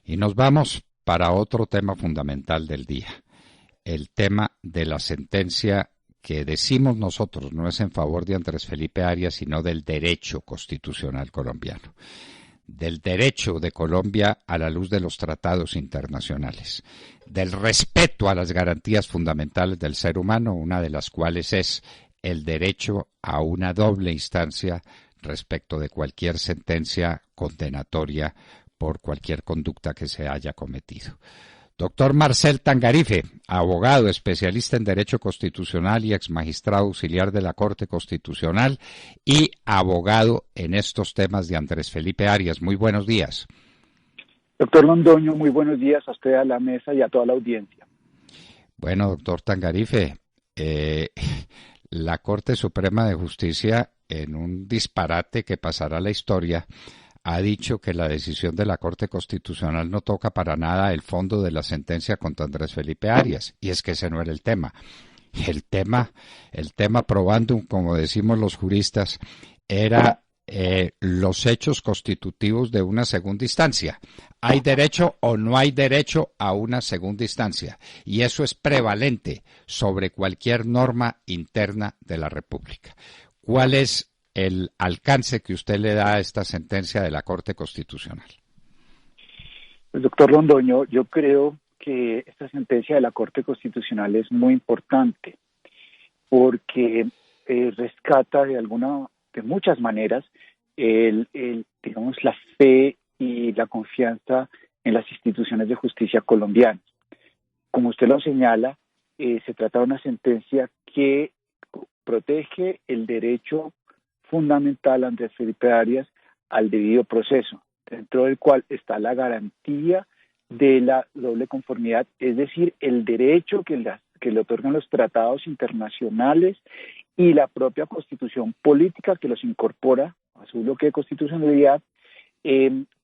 Y nos vamos para otro tema fundamental del día, el tema de la sentencia que decimos nosotros no es en favor de Andrés Felipe Arias, sino del derecho constitucional colombiano, del derecho de Colombia a la luz de los tratados internacionales, del respeto a las garantías fundamentales del ser humano, una de las cuales es el derecho a una doble instancia respecto de cualquier sentencia condenatoria por cualquier conducta que se haya cometido. Doctor Marcel Tangarife, abogado, especialista en Derecho Constitucional y exmagistrado auxiliar de la Corte Constitucional y abogado en estos temas de Andrés Felipe Arias. Muy buenos días. Doctor Londoño, muy buenos días a usted, a la mesa y a toda la audiencia. Bueno, doctor Tangarife, la Corte Suprema de Justicia, en un disparate que pasará a la historia, ha dicho que la decisión de la Corte Constitucional no toca para nada el fondo de la sentencia contra Andrés Felipe Arias, y es que ese no era el tema. El tema probandum, como decimos los juristas, era los hechos constitutivos de una segunda instancia. ¿Hay derecho o no hay derecho a una segunda instancia? Y eso es prevalente sobre cualquier norma interna de la República. ¿Cuál es el alcance que usted le da a esta sentencia de la Corte Constitucional? Pues, doctor Londoño, yo creo que esta sentencia de la Corte Constitucional es muy importante porque rescata de muchas maneras digamos, la fe y la confianza en las instituciones de justicia colombianas. Como usted lo señala, se trata de una sentencia que protege el derecho fundamental a Andrés Felipe Arias al debido proceso, dentro del cual está la garantía de la doble conformidad, es decir, el derecho que le otorgan los tratados internacionales y la propia Constitución política que los incorpora a su bloque de constitucionalidad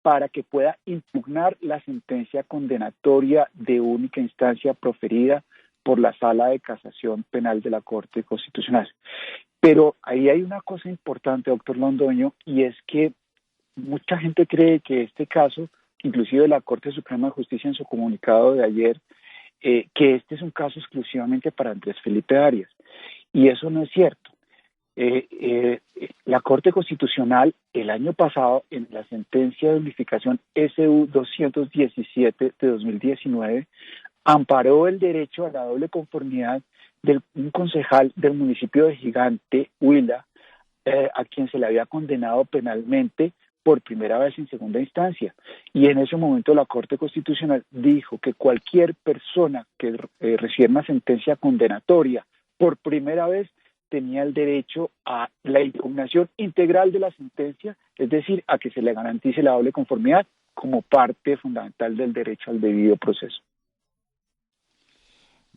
para que pueda impugnar la sentencia condenatoria de única instancia proferida por la Sala de Casación Penal de la Corte Constitucional. Pero ahí hay una cosa importante, doctor Londoño, y es que mucha gente cree que este caso, inclusive la Corte Suprema de Justicia en su comunicado de ayer, que este es un caso exclusivamente para Andrés Felipe Arias. Y eso no es cierto. La Corte Constitucional el año pasado, en la sentencia de unificación SU 217 de 2019, amparó el derecho a la doble conformidad de un concejal del municipio de Gigante, Huila, a quien se le había condenado penalmente por primera vez en segunda instancia. Y en ese momento la Corte Constitucional dijo que cualquier persona que recibiera una sentencia condenatoria por primera vez tenía el derecho a la impugnación integral de la sentencia, es decir, a que se le garantice la doble conformidad como parte fundamental del derecho al debido proceso.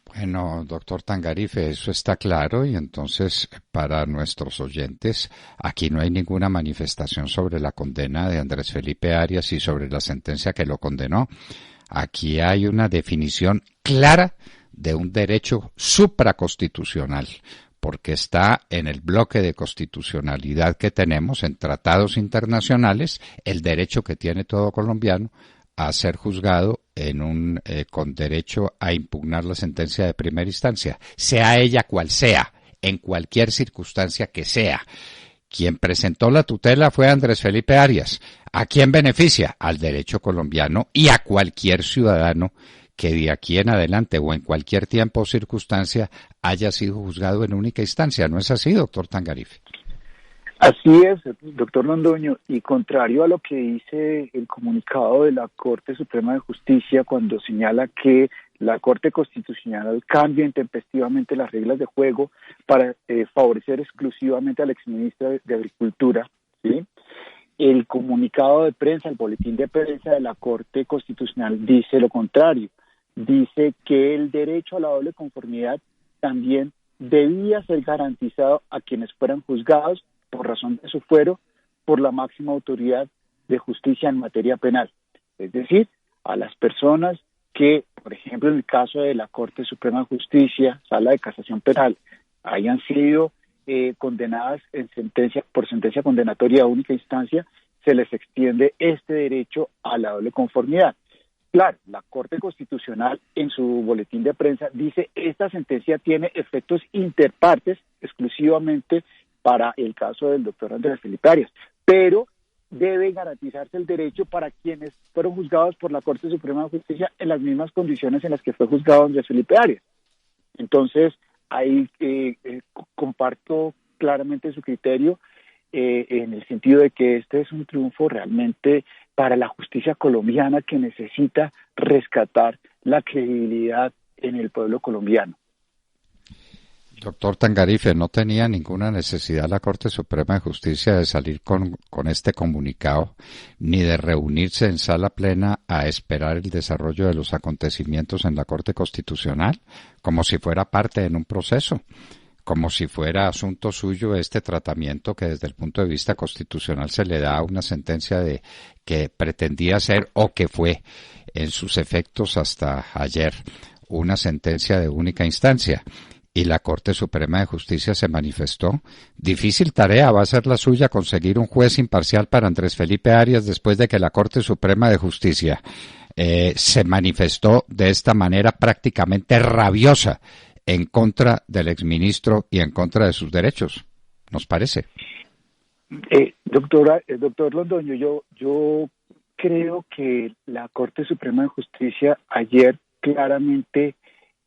Bueno, doctor Tangarife, eso está claro y entonces para nuestros oyentes aquí no hay ninguna manifestación sobre la condena de Andrés Felipe Arias y sobre la sentencia que lo condenó. Aquí hay una definición clara de un derecho supraconstitucional, porque está en el bloque de constitucionalidad que tenemos en tratados internacionales, el derecho que tiene todo colombiano a ser juzgado con derecho a impugnar la sentencia de primera instancia, sea ella cual sea, en cualquier circunstancia que sea. Quien presentó la tutela fue Andrés Felipe Arias. ¿A quién beneficia? Al derecho colombiano y a cualquier ciudadano que de aquí en adelante o en cualquier tiempo o circunstancia haya sido juzgado en única instancia. ¿No es así, doctor Tangarife? Así es, doctor Londoño, y contrario a lo que dice el comunicado de la Corte Suprema de Justicia cuando señala que la Corte Constitucional cambia intempestivamente las reglas de juego para favorecer exclusivamente al exministro de Agricultura, ¿sí? El comunicado de prensa, el boletín de prensa de la Corte Constitucional dice lo contrario, dice que el derecho a la doble conformidad también debía ser garantizado a quienes fueran juzgados por razón de su fuero por la máxima autoridad de justicia en materia penal. Es decir, a las personas que, por ejemplo, en el caso de la Corte Suprema de Justicia, Sala de Casación Penal, hayan sido condenadas por sentencia condenatoria a única instancia, se les extiende este derecho a la doble conformidad. claro, la Corte Constitucional en su boletín de prensa dice esta sentencia tiene efectos interpartes exclusivamente para el caso del doctor Andrés Felipe Arias, pero debe garantizarse el derecho para quienes fueron juzgados por la Corte Suprema de Justicia en las mismas condiciones en las que fue juzgado Andrés Felipe Arias. Entonces, ahí comparto claramente su criterio en el sentido de que este es un triunfo realmente para la justicia colombiana que necesita rescatar la credibilidad en el pueblo colombiano. Doctor Tangarife, ¿no tenía ninguna necesidad la Corte Suprema de Justicia de salir con este comunicado, ni de reunirse en sala plena a esperar el desarrollo de los acontecimientos en la Corte Constitucional, como si fuera parte en un proceso, como si fuera asunto suyo este tratamiento que desde el punto de vista constitucional se le da a una sentencia de que pretendía ser o que fue en sus efectos hasta ayer una sentencia de única instancia? Y la Corte Suprema de Justicia se manifestó. Difícil tarea va a ser la suya conseguir un juez imparcial para Andrés Felipe Arias después de que la Corte Suprema de Justicia se manifestó de esta manera prácticamente rabiosa en contra del exministro y en contra de sus derechos. ¿Nos parece? Doctor Londoño, yo creo que la Corte Suprema de Justicia ayer claramente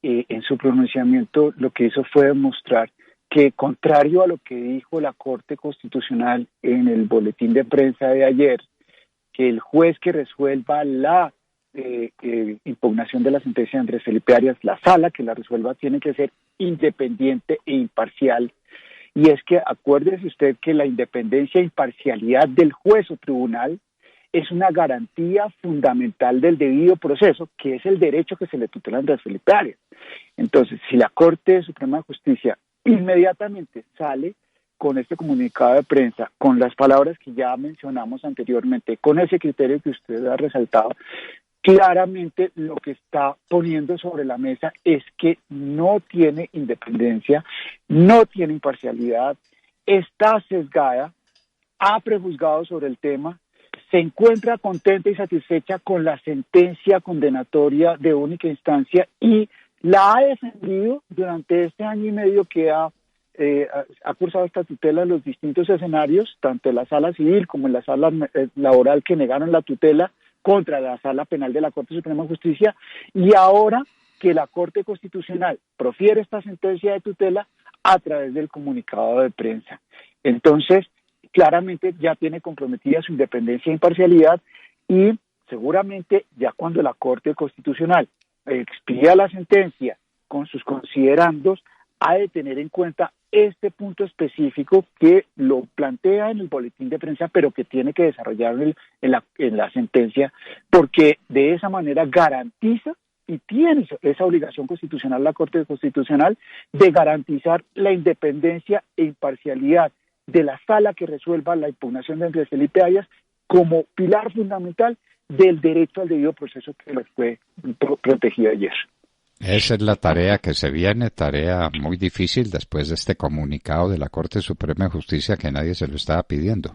en su pronunciamiento lo que hizo fue demostrar que, contrario a lo que dijo la Corte Constitucional en el boletín de prensa de ayer, que el juez que resuelva la impugnación de la sentencia de Andrés Felipe Arias, la sala que la resuelva, tiene que ser independiente e imparcial. Y es que acuérdese usted que la independencia e imparcialidad del juez o tribunal es una garantía fundamental del debido proceso, que es el derecho que se le tutela a Andrés Felipe Arias. Entonces, si la Corte Suprema de Justicia inmediatamente sale con este comunicado de prensa, con las palabras que ya mencionamos anteriormente, con ese criterio que usted ha resaltado, claramente lo que está poniendo sobre la mesa es que no tiene independencia, no tiene imparcialidad, está sesgada, ha prejuzgado sobre el tema, se encuentra contenta y satisfecha con la sentencia condenatoria de única instancia y la ha defendido durante este año y medio que ha cursado esta tutela en los distintos escenarios, tanto en la sala civil como en la sala laboral, que negaron la tutela contra la sala penal de la Corte Suprema de Justicia, y ahora que la Corte Constitucional profiere esta sentencia de tutela a través del comunicado de prensa. Entonces, claramente ya tiene comprometida su independencia e imparcialidad, y seguramente ya cuando la Corte Constitucional expida la sentencia con sus considerandos, ha de tener en cuenta este punto específico que lo plantea en el boletín de prensa, pero que tiene que desarrollar en la sentencia, porque de esa manera garantiza y tiene esa obligación constitucional la Corte Constitucional de garantizar la independencia e imparcialidad de la sala que resuelva la impugnación de Andrés Felipe Arias como pilar fundamental del derecho al debido proceso que les fue protegido ayer. Esa es la tarea que se viene, tarea muy difícil después de este comunicado de la Corte Suprema de Justicia que nadie se lo estaba pidiendo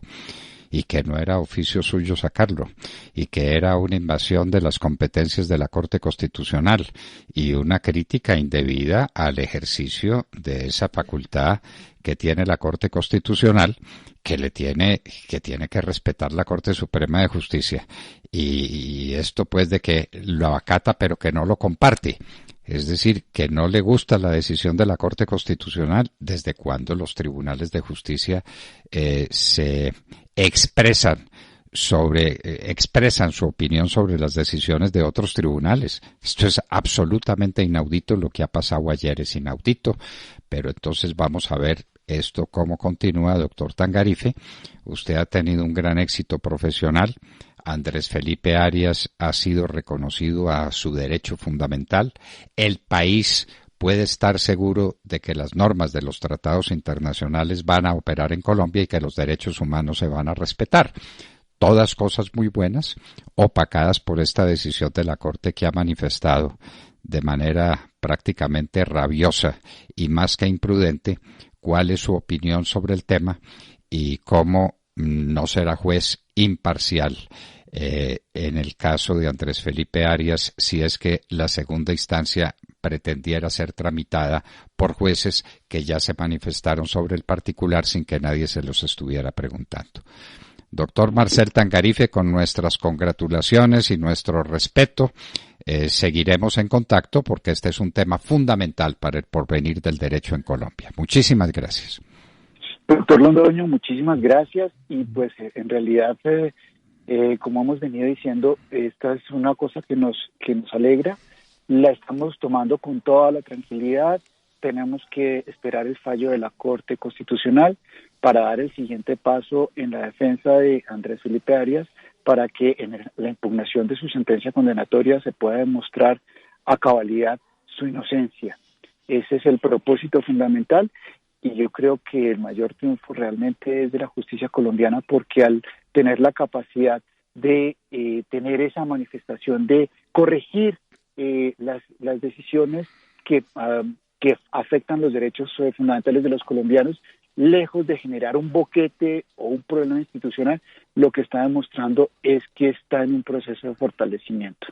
y que no era oficio suyo sacarlo y que era una invasión de las competencias de la Corte Constitucional y una crítica indebida al ejercicio de esa facultad que tiene la Corte Constitucional, que tiene que respetar la Corte Suprema de Justicia, y esto pues de que lo acata pero que no lo comparte, es decir, que no le gusta la decisión de la Corte Constitucional. ¿Desde cuándo los tribunales de justicia se expresan su opinión sobre las decisiones de otros tribunales? Esto es absolutamente inaudito. Lo que ha pasado ayer es inaudito, pero entonces vamos a ver esto cómo continúa. Doctor Tangarife, usted ha tenido un gran éxito profesional. Andrés Felipe Arias ha sido reconocido a su derecho fundamental. El país puede estar seguro de que las normas de los tratados internacionales van a operar en Colombia y que los derechos humanos se van a respetar. Todas cosas muy buenas, opacadas por esta decisión de la Corte, que ha manifestado de manera prácticamente rabiosa y más que imprudente cuál es su opinión sobre el tema y cómo no será juez imparcial en el caso de Andrés Felipe Arias, si es que la segunda instancia pretendiera ser tramitada por jueces que ya se manifestaron sobre el particular sin que nadie se los estuviera preguntando. Doctor Marcel Tangarife, con nuestras congratulaciones y nuestro respeto, seguiremos en contacto porque este es un tema fundamental para el porvenir del derecho en Colombia. Muchísimas gracias. Doctor Londoño, muchísimas gracias y pues en realidad, como hemos venido diciendo, esta es una cosa que nos alegra, la estamos tomando con toda la tranquilidad, tenemos que esperar el fallo de la Corte Constitucional para dar el siguiente paso en la defensa de Andrés Felipe Arias para que en la impugnación de su sentencia condenatoria se pueda demostrar a cabalidad su inocencia. Ese es el propósito fundamental y yo creo que el mayor triunfo realmente es de la justicia colombiana porque al tener la capacidad de tener esa manifestación de corregir las decisiones que afectan los derechos fundamentales de los colombianos, lejos de generar un boquete o un problema institucional, lo que está demostrando es que está en un proceso de fortalecimiento.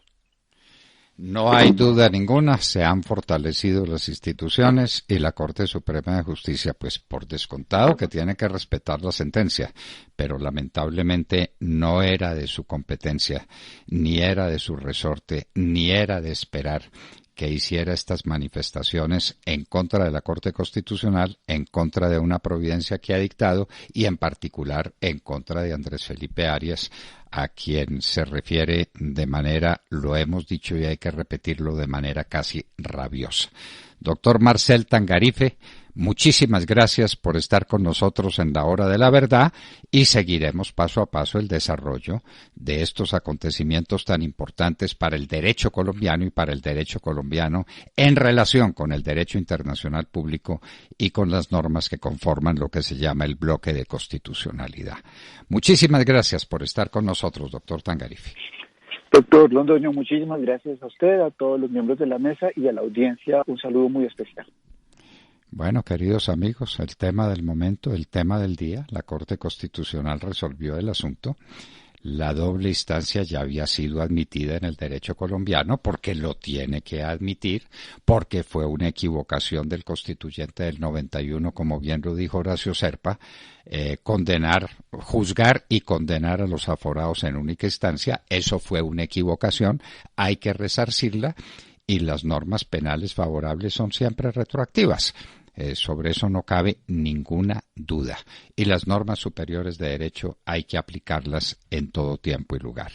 No hay duda ninguna, se han fortalecido las instituciones y la Corte Suprema de Justicia, pues por descontado que tiene que respetar la sentencia, pero lamentablemente no era de su competencia, ni era de su resorte, ni era de esperar que hiciera estas manifestaciones en contra de la Corte Constitucional, en contra de una providencia que ha dictado y en particular en contra de Andrés Felipe Arias, a quien se refiere de manera, lo hemos dicho y hay que repetirlo, de manera casi rabiosa. Doctor Marcel Tangarife, muchísimas gracias por estar con nosotros en la Hora de la Verdad y seguiremos paso a paso el desarrollo de estos acontecimientos tan importantes para el derecho colombiano y para el derecho colombiano en relación con el derecho internacional público y con las normas que conforman lo que se llama el bloque de constitucionalidad. Muchísimas gracias por estar con nosotros, doctor Tangarife. Doctor Londoño, muchísimas gracias a usted, a todos los miembros de la mesa y a la audiencia. Un saludo muy especial. Bueno, queridos amigos, el tema del momento, el tema del día, la Corte Constitucional resolvió el asunto. La doble instancia ya había sido admitida en el derecho colombiano porque lo tiene que admitir, porque fue una equivocación del constituyente del 91, como bien lo dijo Horacio Serpa, juzgar y condenar a los aforados en única instancia. Eso fue una equivocación, hay que resarcirla y las normas penales favorables son siempre retroactivas. Sobre eso no cabe ninguna duda. Y las normas superiores de derecho hay que aplicarlas en todo tiempo y lugar.